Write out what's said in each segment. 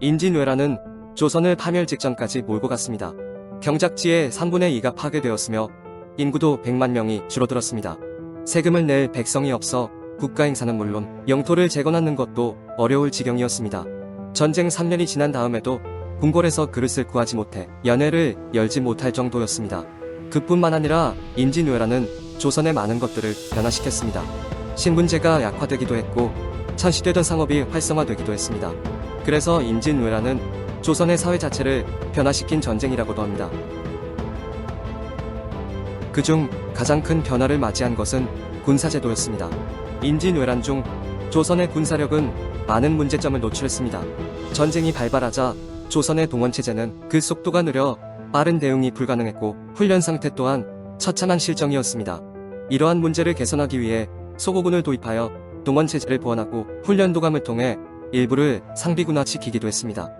임진왜란은 조선을 파멸 직전까지 몰고 갔습니다. 경작지의 3분의 2가 파괴되었으며 인구도 100만 명이 줄어들었습니다. 세금을 낼 백성이 없어 국가 행사는 물론 영토를 재건하는 것도 어려울 지경이었습니다. 전쟁 3년이 지난 다음에도 궁궐에서 그릇을 구하지 못해 연회를 열지 못할 정도였습니다. 그뿐만 아니라 임진왜란은 조선의 많은 것들을 변화시켰습니다. 신분제가 약화되기도 했고 천시되던 상업이 활성화되기도 했습니다. 그래서 임진왜란은 조선의 사회 자체를 변화시킨 전쟁이라고도 합니다. 그중 가장 큰 변화를 맞이한 것은 군사제도였습니다. 임진왜란 중 조선의 군사력은 많은 문제점을 노출했습니다. 전쟁이 발발하자 조선의 동원체제는 그 속도가 느려 빠른 대응이 불가능했고 훈련 상태 또한 처참한 실정이었습니다. 이러한 문제를 개선하기 위해 소고군을 도입하여 동원체제를 보완하고 훈련 도감을 통해 일부를 상비군화시키기도 했습니다.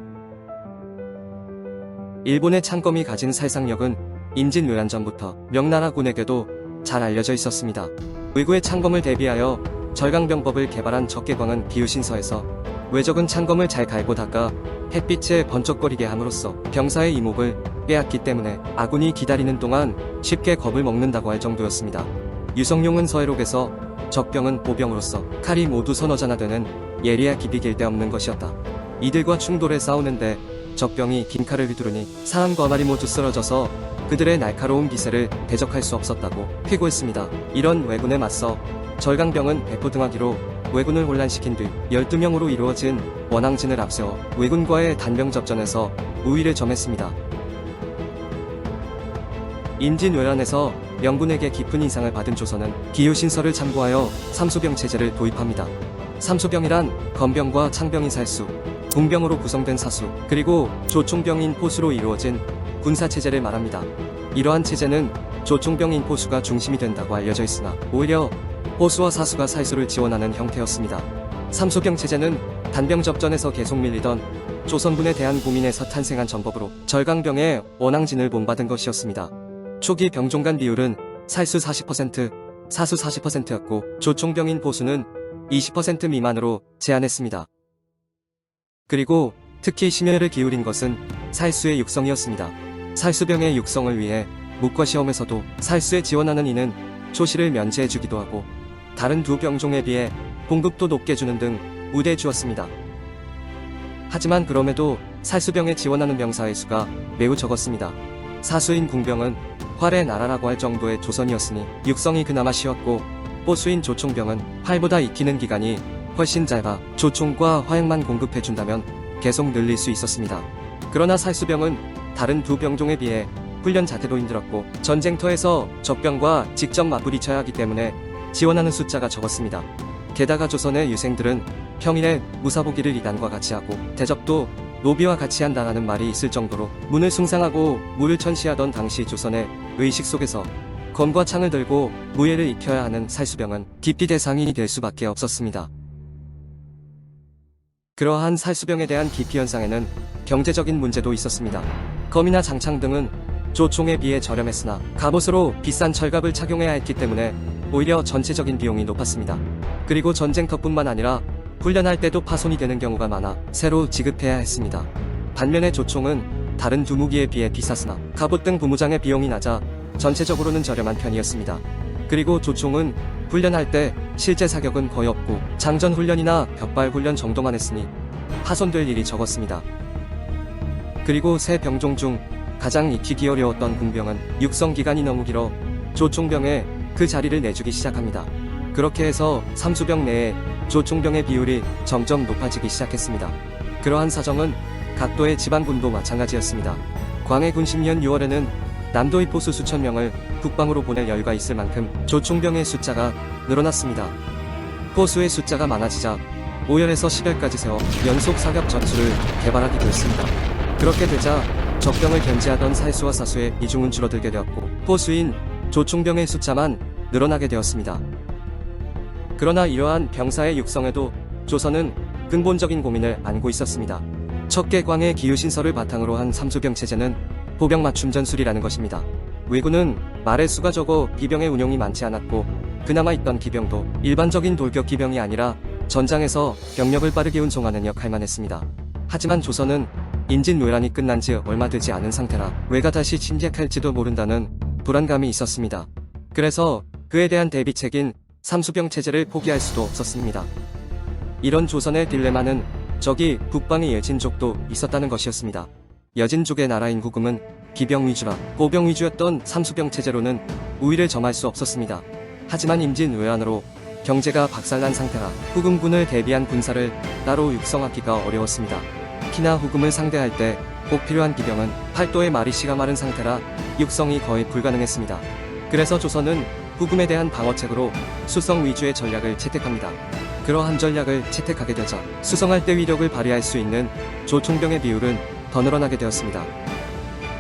일본의 창검이 가진 살상력은 임진왜란 전부터 명나라군에게도 잘 알려져 있었습니다. 의구의 창검을 대비하여 절강병법을 개발한 적개광은 비유신서에서 외적은 창검을 잘 갈고 닦아 햇빛에 번쩍거리게 함으로써 병사의 이목을 빼앗기 때문에 아군이 기다리는 동안 쉽게 겁을 먹는다고 할 정도였습니다. 유성룡은 서해록에서 적병은 보병으로서 칼이 모두 서너 자나 되는 예리야 깊이 길 데 없는 것이었다. 이들과 충돌해 싸우는데 적병이 긴 칼을 휘두르니 사람과 말이 모두 쓰러져서 그들의 날카로운 기세를 대적할 수 없었다고 회고했습니다. 이런 왜군에 맞서 절강병은 배포등하기로 왜군을 혼란시킨 뒤 12명으로 이루어진 원항진을 앞세워 왜군과의 단병접전에서 우위를 점했습니다. 임진왜란에서 명군에게 깊은 인상을 받은 조선은 기유신서를 참고하여 삼수병 체제를 도입합니다. 삼수병이란 건병과 창병인 살수, 군병으로 구성된 사수, 그리고 조총병인 포수로 이루어진 군사체제를 말합니다. 이러한 체제는 조총병인 포수가 중심이 된다고 알려져 있으나 오히려 포수와 사수가 살수를 지원하는 형태였습니다. 삼수병 체제는 단병접전에서 계속 밀리던 조선군에 대한 고민에서 탄생한 전법으로 절강병의 원항진을 본받은 것이었습니다. 초기 병종 간 비율은 살수 40%, 사수 40%였고 조총병인 포수는 20% 미만으로 제한했습니다. 그리고 특히 심혈을 기울인 것은 살수의 육성이었습니다. 살수병의 육성을 위해 묵과 시험에서도 살수에 지원하는 이는 초시를 면제해주기도 하고 다른 두 병종에 비해 봉급도 높게 주는 등 우대해 주었습니다. 하지만 그럼에도 살수병에 지원하는 병사의 수가 매우 적었습니다. 사수인 궁병은 활의 나라라고 할 정도의 조선이었으니 육성이 그나마 쉬웠고 포수인 조총병은 활보다 익히는 기간이 훨씬 짧아 조총과 화약만 공급해준다면 계속 늘릴 수 있었습니다. 그러나 살수병은 다른 두 병종에 비해 훈련 자체도 힘들었고 전쟁터에서 적병과 직접 맞부딪혀야 하기 때문에 지원하는 숫자가 적었습니다. 게다가 조선의 유생들은 평일에 무사보기를 이단과 같이 하고 대접도 노비와 같이 한다라는 말이 있을 정도로 문을 숭상하고 무를 천시하던 당시 조선의 의식 속에서 검과 창을 들고 무예를 익혀야 하는 살수병은 기피 대상이 될 수밖에 없었습니다. 그러한 살수병에 대한 기피 현상에는 경제적인 문제도 있었습니다. 검이나 장창 등은 조총에 비해 저렴했으나 갑옷으로 비싼 철갑을 착용해야 했기 때문에 오히려 전체적인 비용이 높았습니다. 그리고 전쟁터뿐만 아니라 훈련할 때도 파손이 되는 경우가 많아 새로 지급해야 했습니다. 반면에 조총은 다른 두 무기에 비해 비쌌으나 갑옷 등 부무장의 비용이 낮아 전체적으로는 저렴한 편이었습니다. 그리고 조총은 훈련할 때 실제 사격은 거의 없고 장전 훈련이나 벽발 훈련 정도만 했으니 파손될 일이 적었습니다. 그리고 세 병종 중 가장 익히기 어려웠던 궁병은 육성 기간이 너무 길어 조총병에 그 자리를 내주기 시작합니다. 그렇게 해서 삼수병 내에 조총병의 비율이 점점 높아지기 시작했습니다. 그러한 사정은 각도의 지방군도 마찬가지였습니다. 광해군 10년 6월에는 남도의 포수 수천 명을 북방으로 보낼 여유가 있을 만큼 조총병의 숫자가 늘어났습니다. 포수의 숫자가 많아지자 5열에서 10열까지 세워 연속 사격 전술을 개발하기도 했습니다. 그렇게 되자 적병을 견제하던 살수와 사수의 비중은 줄어들게 되었고 포수인 조총병의 숫자만 늘어나게 되었습니다. 그러나 이러한 병사의 육성에도 조선은 근본적인 고민을 안고 있었습니다. 척계광의 기유신서를 바탕으로 한 삼수병 체제는 보병 맞춤 전술이라는 것입니다. 왜군은 말의 수가 적어 기병의 운용이 많지 않았고 그나마 있던 기병도 일반적인 돌격 기병이 아니라 전장에서 병력을 빠르게 운송하는 역할만 했습니다. 하지만 조선은 임진왜란이 끝난 지 얼마 되지 않은 상태라 왜가 다시 침략할지도 모른다는 불안감이 있었습니다. 그래서 그에 대한 대비책인 삼수병 체제를 포기할 수도 없었습니다. 이런 조선의 딜레마는 저기 북방의 여진족도 있었다는 것이었습니다. 여진족의 나라인 후금은 기병 위주라 보병 위주였던 삼수병 체제로는 우위를 점할 수 없었습니다. 하지만 임진왜란으로 경제가 박살난 상태라 후금군을 대비한 군사를 따로 육성하기가 어려웠습니다. 특히나 후금을 상대할 때 꼭 필요한 기병은 팔도의 마리씨가 마른 상태라 육성이 거의 불가능했습니다. 그래서 조선은 후금에 대한 방어책으로 수성 위주의 전략을 채택합니다. 그러한 전략을 채택하게 되자 수성할 때 위력을 발휘할 수 있는 조총병의 비율은 더 늘어나게 되었습니다.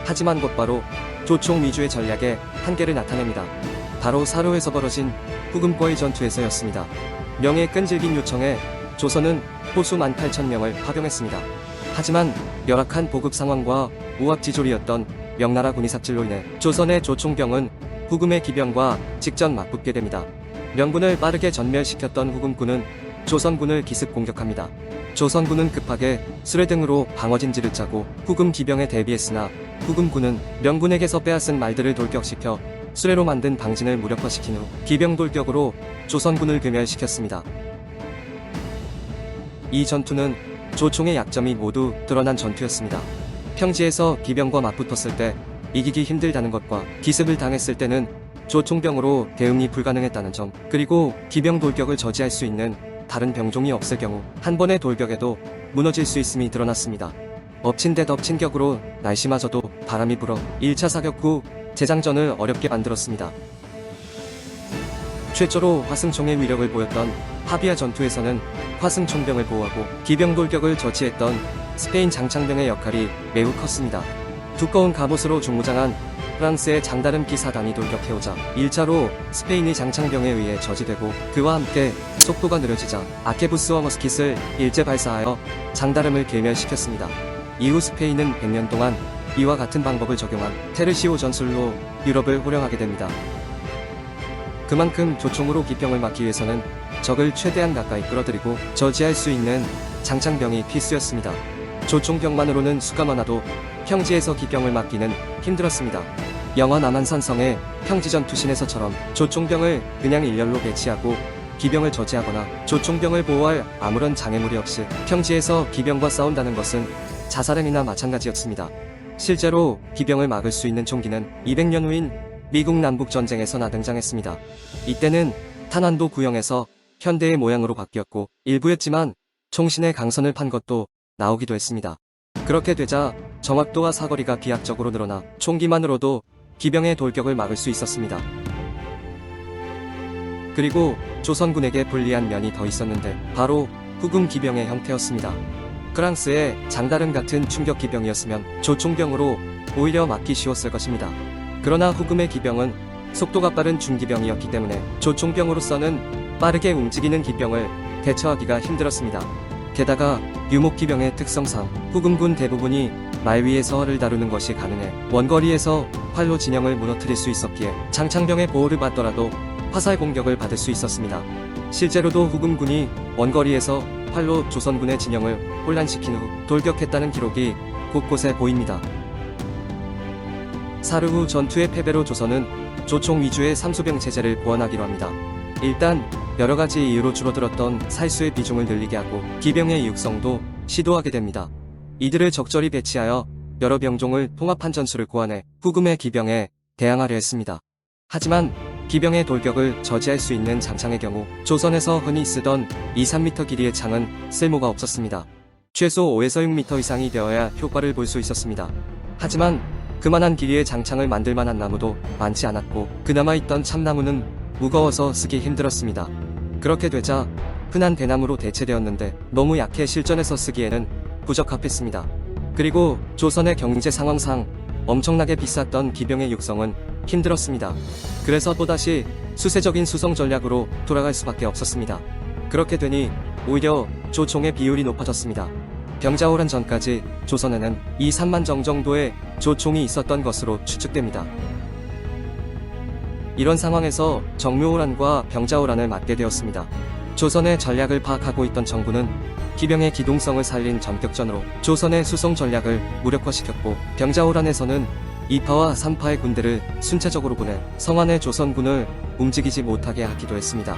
하지만 곧바로 조총 위주의 전략의 한계를 나타냅니다. 바로 사료에서 벌어진 후금과의 전투에서였습니다. 명의 끈질긴 요청에 조선은 호수 18,000명을 파병했습니다. 하지만 열악한 보급 상황과 우압지졸이었던 명나라 군의 삽질로 인해 조선의 조총병은 후금의 기병과 직접 맞붙게 됩니다. 명군을 빠르게 전멸시켰던 후금군은 조선군을 기습 공격합니다. 조선군은 급하게 수레 등으로 방어진지를 짜고 후금 기병에 대비했으나 후금군은 명군에게서 빼앗은 말들을 돌격시켜 수레로 만든 방진을 무력화시킨 후 기병 돌격으로 조선군을 괴멸시켰습니다. 이 전투는 조총의 약점이 모두 드러난 전투였습니다. 평지에서 기병과 맞붙었을 때 이기기 힘들다는 것과 기습을 당했을 때는 조총병으로 대응이 불가능했다는 점, 그리고 기병 돌격을 저지할 수 있는 다른 병종이 없을 경우 한 번의 돌격에도 무너질 수 있음이 드러났습니다. 엎친 데 덮친 격으로 날씨마저도 바람이 불어 1차 사격 후 재장전을 어렵게 만들었습니다. 최초로 화승총의 위력을 보였던 파비아 전투에서는 화승총병을 보호하고 기병 돌격을 저지했던 스페인 장창병의 역할이 매우 컸습니다. 두꺼운 갑옷으로 중무장한 프랑스의 장다름 기사단이 돌격해오자 1차로 스페인이 장창병에 의해 저지되고 그와 함께 속도가 느려지자 아케부스와 머스킷을 일제 발사하여 장다름을 괴멸시켰습니다. 이후 스페인은 100년 동안 이와 같은 방법을 적용한 테르시오 전술로 유럽을 호령하게 됩니다. 그만큼 조총으로 기병을 막기 위해서는 적을 최대한 가까이 끌어들이고 저지할 수 있는 장창병이 필수였습니다. 조총병만으로는 수가 많아도 평지에서 기병을 막기는 힘들었습니다. 영화 남한산성의 평지전투신에서처럼 조총병을 그냥 일렬로 배치하고 기병을 저지하거나 조총병을 보호할 아무런 장애물이 없이 평지에서 기병과 싸운다는 것은 자살행위나 마찬가지였습니다. 실제로 기병을 막을 수 있는 총기는 200년 후인 미국 남북전쟁에서나 등장했습니다. 이때는 탄환도 구형에서 현대의 모양으로 바뀌었고 일부였지만 총신의 강선을 판 것도 나오기도 했습니다. 그렇게 되자 정확도와 사거리가 비약적으로 늘어나 총기만으로도 기병의 돌격을 막을 수 있었습니다. 그리고 조선군에게 불리한 면이 더 있었는데 바로 후금 기병의 형태였습니다. 프랑스의 장다름 같은 충격 기병이었으면 조총병으로 오히려 막기 쉬웠을 것입니다. 그러나 후금의 기병은 속도가 빠른 중기병이었기 때문에 조총병으로서는 빠르게 움직이는 기병을 대처하기가 힘들었습니다. 게다가 유목기병의 특성상 후금군 대부분이 말 위에서 활을 다루는 것이 가능해 원거리에서 활로 진영을 무너뜨릴 수 있었기에 장창병의 보호를 받더라도 화살 공격을 받을 수 있었습니다. 실제로도 후금군이 원거리에서 활로 조선군의 진영을 혼란시킨 후 돌격했다는 기록이 곳곳에 보입니다. 사르 후 전투의 패배로 조선은 조총 위주의 삼수병 체제를 보완하기로 합니다. 일단 여러가지 이유로 줄어들었던 살수의 비중을 늘리게 하고 기병의 육성도 시도하게 됩니다. 이들을 적절히 배치하여 여러 병종을 통합한 전술을 고안해 후금의 기병에 대항하려 했습니다. 하지만 기병의 돌격을 저지할 수 있는 장창의 경우 조선에서 흔히 쓰던 2-3m 길이의 창은 쓸모가 없었습니다. 최소 5에서 6m 이상이 되어야 효과를 볼 수 있었습니다. 하지만 그만한 길이의 장창을 만들 만한 나무도 많지 않았고 그나마 있던 참나무는 무거워서 쓰기 힘들었습니다. 그렇게 되자 흔한 대나무로 대체되었는데 너무 약해 실전에서 쓰기에는 부적합했습니다. 그리고 조선의 경제 상황상 엄청나게 비쌌던 기병의 육성은 힘들었습니다. 그래서 또다시 수세적인 수성 전략으로 돌아갈 수밖에 없었습니다. 그렇게 되니 오히려 조총의 비율이 높아졌습니다. 병자호란 전까지 조선에는 2-3만 정 정도의 조총이 있었던 것으로 추측됩니다. 이런 상황에서 정묘호란과 병자호란을 맞게 되었습니다. 조선의 전략을 파악하고 있던 정부는 기병의 기동성을 살린 전격전으로 조선의 수송 전략을 무력화시켰고, 병자호란에서는 2파와 3파의 군대를 순차적으로 보내 성안의 조선군을 움직이지 못하게 하기도 했습니다.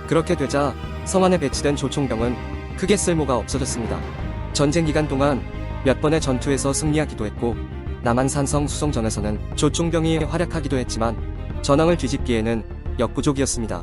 그렇게 되자 성안에 배치된 조총병은 크게 쓸모가 없어졌습니다. 전쟁 기간 동안 몇 번의 전투에서 승리하기도 했고, 남한 산성 수송전에서는 조총병이 활약하기도 했지만 전황을 뒤집기에는 역부족이었습니다.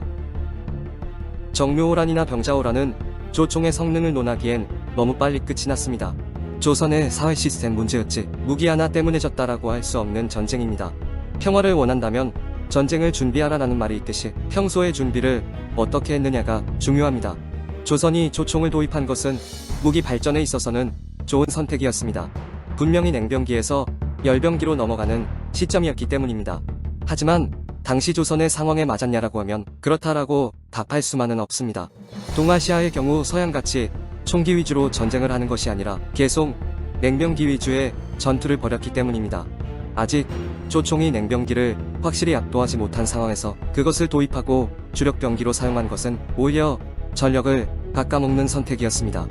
정묘호란이나 병자호란은 조총의 성능을 논하기엔 너무 빨리 끝이 났습니다. 조선의 사회 시스템 문제였지 무기 하나 때문에 졌다라고 할 수 없는 전쟁입니다. 평화를 원한다면 전쟁을 준비하라라는 말이 있듯이 평소의 준비를 어떻게 했느냐가 중요합니다. 조선이 조총을 도입한 것은 무기 발전에 있어서는 좋은 선택이었습니다. 분명히 냉병기에서 열병기로 넘어가는 시점이었기 때문입니다. 하지만 당시 조선의 상황에 맞았냐라고 하면 그렇다라고 답할 수만은 없습니다. 동아시아의 경우 서양같이 총기 위주로 전쟁을 하는 것이 아니라 계속 냉병기 위주의 전투를 벌였기 때문입니다. 아직 조총이 냉병기를 확실히 압도하지 못한 상황에서 그것을 도입하고 주력병기로 사용한 것은 오히려 전력을 깎아먹는 선택이었습니다.